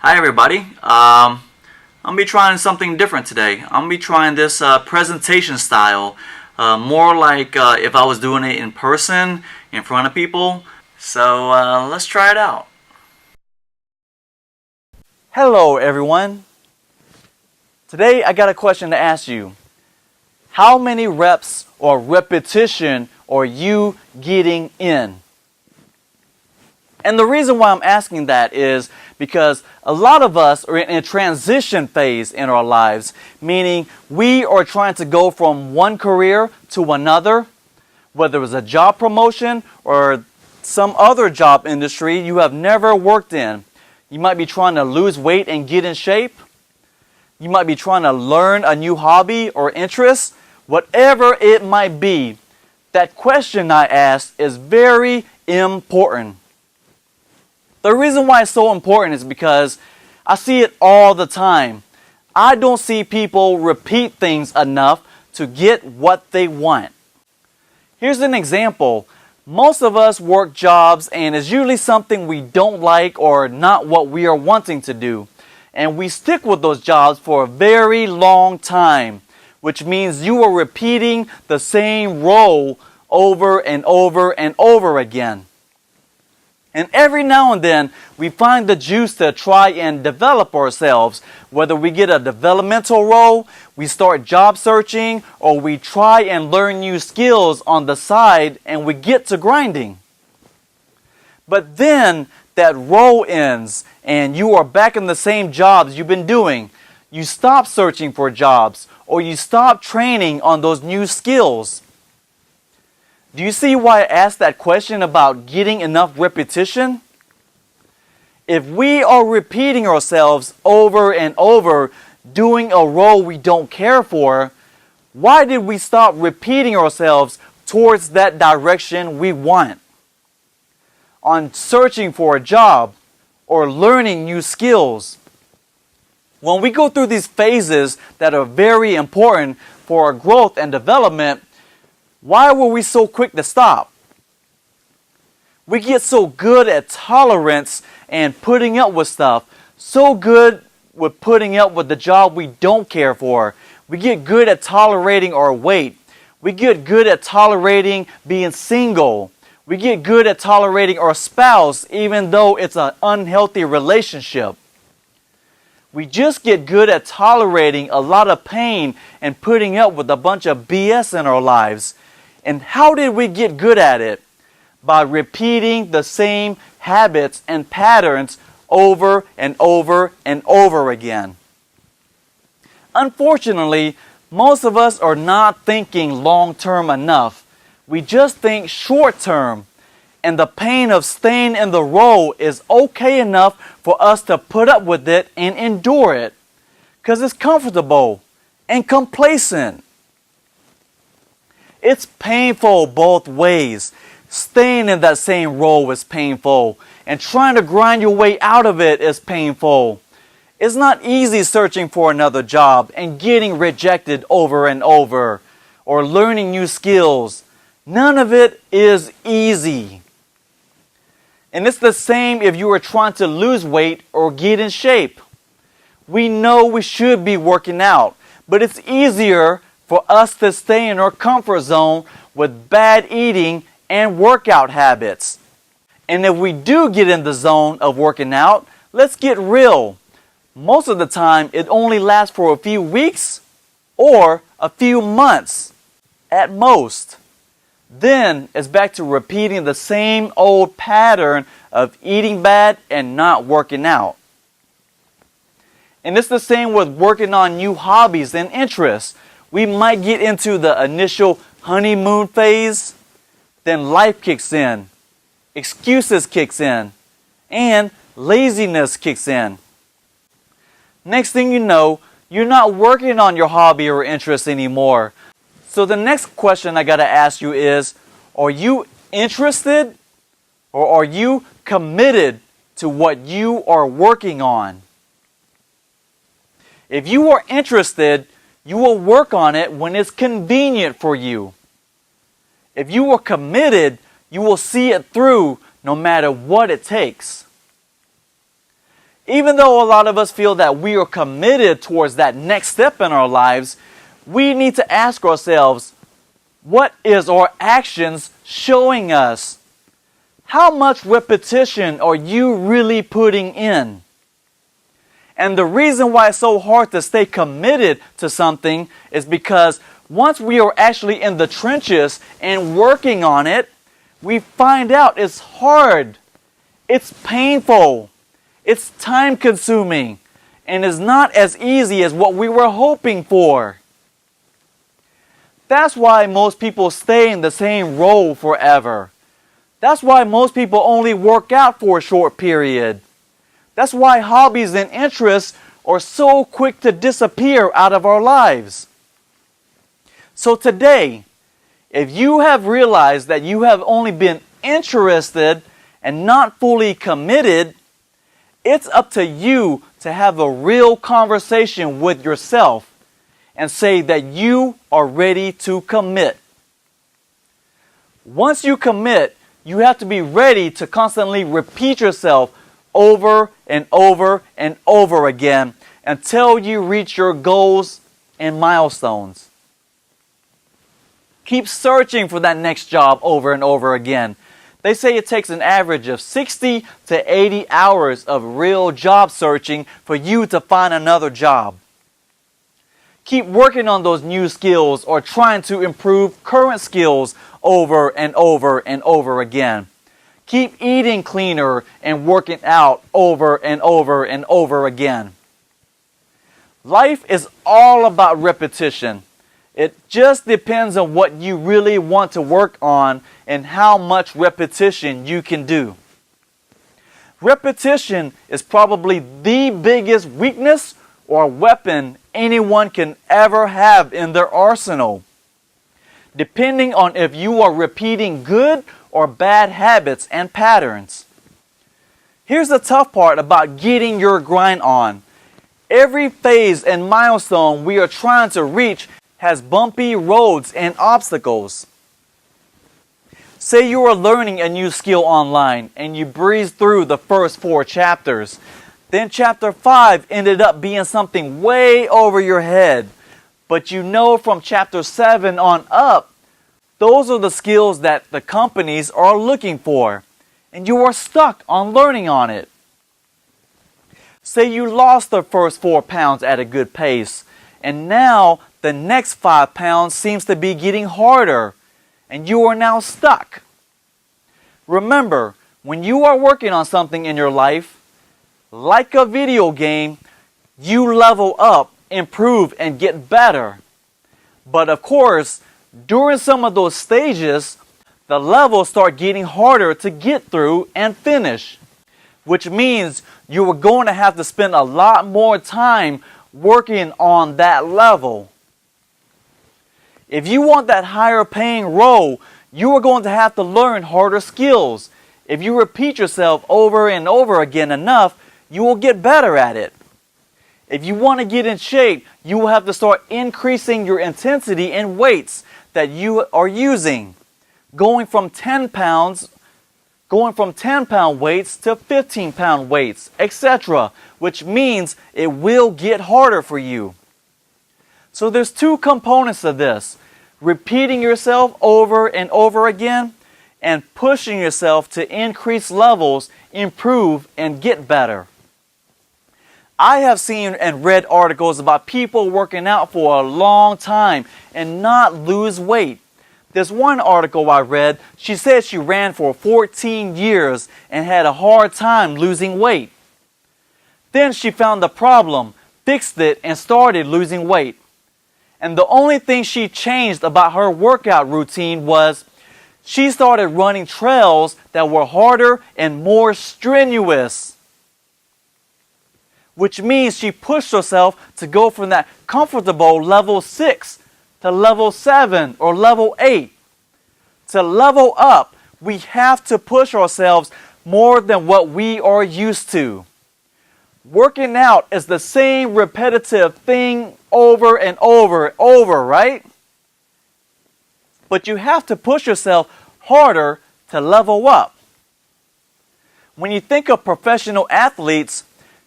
Hi everybody. I'm gonna be trying something different today. I'm gonna be trying this presentation style, more like if I was doing it in person in front of people. So let's try it out. Hello everyone. Today I got a question to ask you. How many reps or repetition are you getting in? And the reason why I'm asking that is because a lot of us are in a transition phase in our lives, meaning we are trying to go from one career to another, whether it's a job promotion or some other job industry you have never worked in. You might be trying to lose weight and get in shape. You might be trying to learn a new hobby or interest. Whatever it might be, that question I asked is very important. The reason why it's so important is because I see it all the time. I don't see people repeat things enough to get what they want. Here's an example. Most of us work jobs and it's usually something we don't like or not what we are wanting to do. And we stick with those jobs for a very long time, which means you are repeating the same role over and over and over again. And every now and then, we find the juice to try and develop ourselves. Whether we get a developmental role, we start job searching, or we try and learn new skills on the side and we get to grinding. But then that role ends and you are back in the same jobs you've been doing. You stop searching for jobs or you stop training on those new skills. Do you see why I asked that question about getting enough repetition? If we are repeating ourselves over and over, doing a role we don't care for, why did we stop repeating ourselves towards that direction we want? On searching for a job or learning new skills. When we go through these phases that are very important for our growth and development, why were we so quick to stop? We get so good at tolerance and putting up with stuff, so good with putting up with the job we don't care for. We get good at tolerating our weight. We get good at tolerating being single. We get good at tolerating our spouse even though it's an unhealthy relationship. We just get good at tolerating a lot of pain and putting up with a bunch of BS in our lives. And how did we get good at it? By repeating the same habits and patterns over and over and over again. Unfortunately, most of us are not thinking long-term enough. We just think short-term. And the pain of staying in the role is okay enough for us to put up with it and endure it. Because it's comfortable and complacent. It's painful both ways. Staying in that same role is painful, and trying to grind your way out of it is painful. It's not easy searching for another job and getting rejected over and over, or learning new skills. None of it is easy. And it's the same if you are trying to lose weight or get in shape. We know we should be working out, but it's easier for us to stay in our comfort zone with bad eating and workout habits. And if we do get in the zone of working out, let's get real. Most of the time, it only lasts for a few weeks or a few months at most. Then it's back to repeating the same old pattern of eating bad and not working out. And it's the same with working on new hobbies and interests. We might get into the initial honeymoon phase, then life kicks in, excuses kicks in, and laziness kicks in. Next thing you know, you're not working on your hobby or interest anymore. So the next question I gotta ask you is, are you interested or are you committed to what you are working on? If you are interested, you will work on it when it's convenient for you. If you are committed, you will see it through no matter what it takes. Even though a lot of us feel that we are committed towards that next step in our lives, we need to ask ourselves, what is our actions showing us? How much repetition are you really putting in? And the reason why it's so hard to stay committed to something is because once we are actually in the trenches and working on it, we find out it's hard, it's painful, it's time consuming, and is not as easy as what we were hoping for. That's why most people stay in the same role forever. That's why most people only work out for a short period. That's why hobbies and interests are so quick to disappear out of our lives. So today, if you have realized that you have only been interested and not fully committed, it's up to you to have a real conversation with yourself and say that you are ready to commit. Once you commit, you have to be ready to constantly repeat yourself over and over and over again until you reach your goals and milestones. Keep searching for that next job over and over again. They say it takes an average of 60 to 80 hours of real job searching for you to find another job. Keep working on those new skills or trying to improve current skills over and over and over again. Keep eating cleaner and working out over and over and over again. Life is all about repetition. It just depends on what you really want to work on and how much repetition you can do. Repetition is probably the biggest weakness or weapon anyone can ever have in their arsenal, depending on if you are repeating good or bad habits and patterns. Here's the tough part about getting your grind on. Every phase and milestone we are trying to reach has bumpy roads and obstacles. Say you are learning a new skill online and you breeze through the first 4 chapters. Then chapter 5 ended up being something way over your head. But you know from chapter 7 on up, those are the skills that the companies are looking for. And you are stuck on learning on it. Say you lost the first 4 pounds at a good pace. And now the next 5 pounds seems to be getting harder. And you are now stuck. Remember, when you are working on something in your life, like a video game, you level up, improve, and get better. But of course, during some of those stages, the levels start getting harder to get through and finish, which means you are going to have to spend a lot more time working on that level. If you want that higher paying role, you are going to have to learn harder skills. If you repeat yourself over and over again enough, you will get better at it. If you want to get in shape, you will have to start increasing your intensity and weights that you are using. Going from 10 pound weights to 15 pound weights, etc., which means it will get harder for you. So there's 2 components of this: repeating yourself over and over again and pushing yourself to increase levels, improve, and get better. I have seen and read articles about people working out for a long time and not lose weight. This one article I read, she said she ran for 14 years and had a hard time losing weight. Then she found the problem, fixed it, and started losing weight. And the only thing she changed about her workout routine was she started running trails that were harder and more strenuous. Which means she pushed herself to go from that comfortable level 6 to level 7 or level 8. To level up, we have to push ourselves more than what we are used to. Working out is the same repetitive thing over and over and over, right? But you have to push yourself harder to level up. When you think of professional athletes,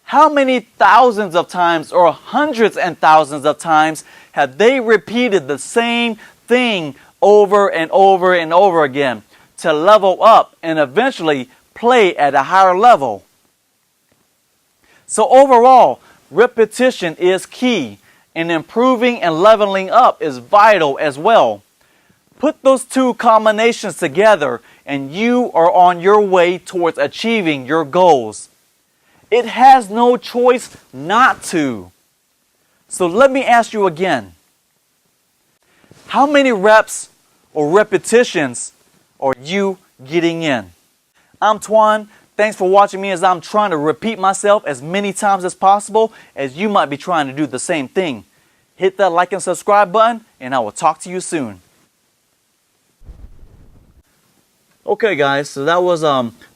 How many thousands of times or hundreds and thousands of times have they repeated the same thing over and over and over again to level up and eventually play at a higher level? So overall, repetition is key, and improving and leveling up is vital as well. Put those two combinations together and you are on your way towards achieving your goals. It has no choice not to. So let me ask you again. How many reps or repetitions are you getting in? I'm Twan. Thanks for watching me as I'm trying to repeat myself as many times as possible, as you might be trying to do the same thing. Hit that like and subscribe button, and I will talk to you soon. Okay guys, so that was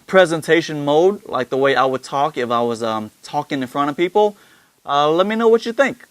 presentation mode, like the way I would talk if I was talking in front of people. Let me know what you think.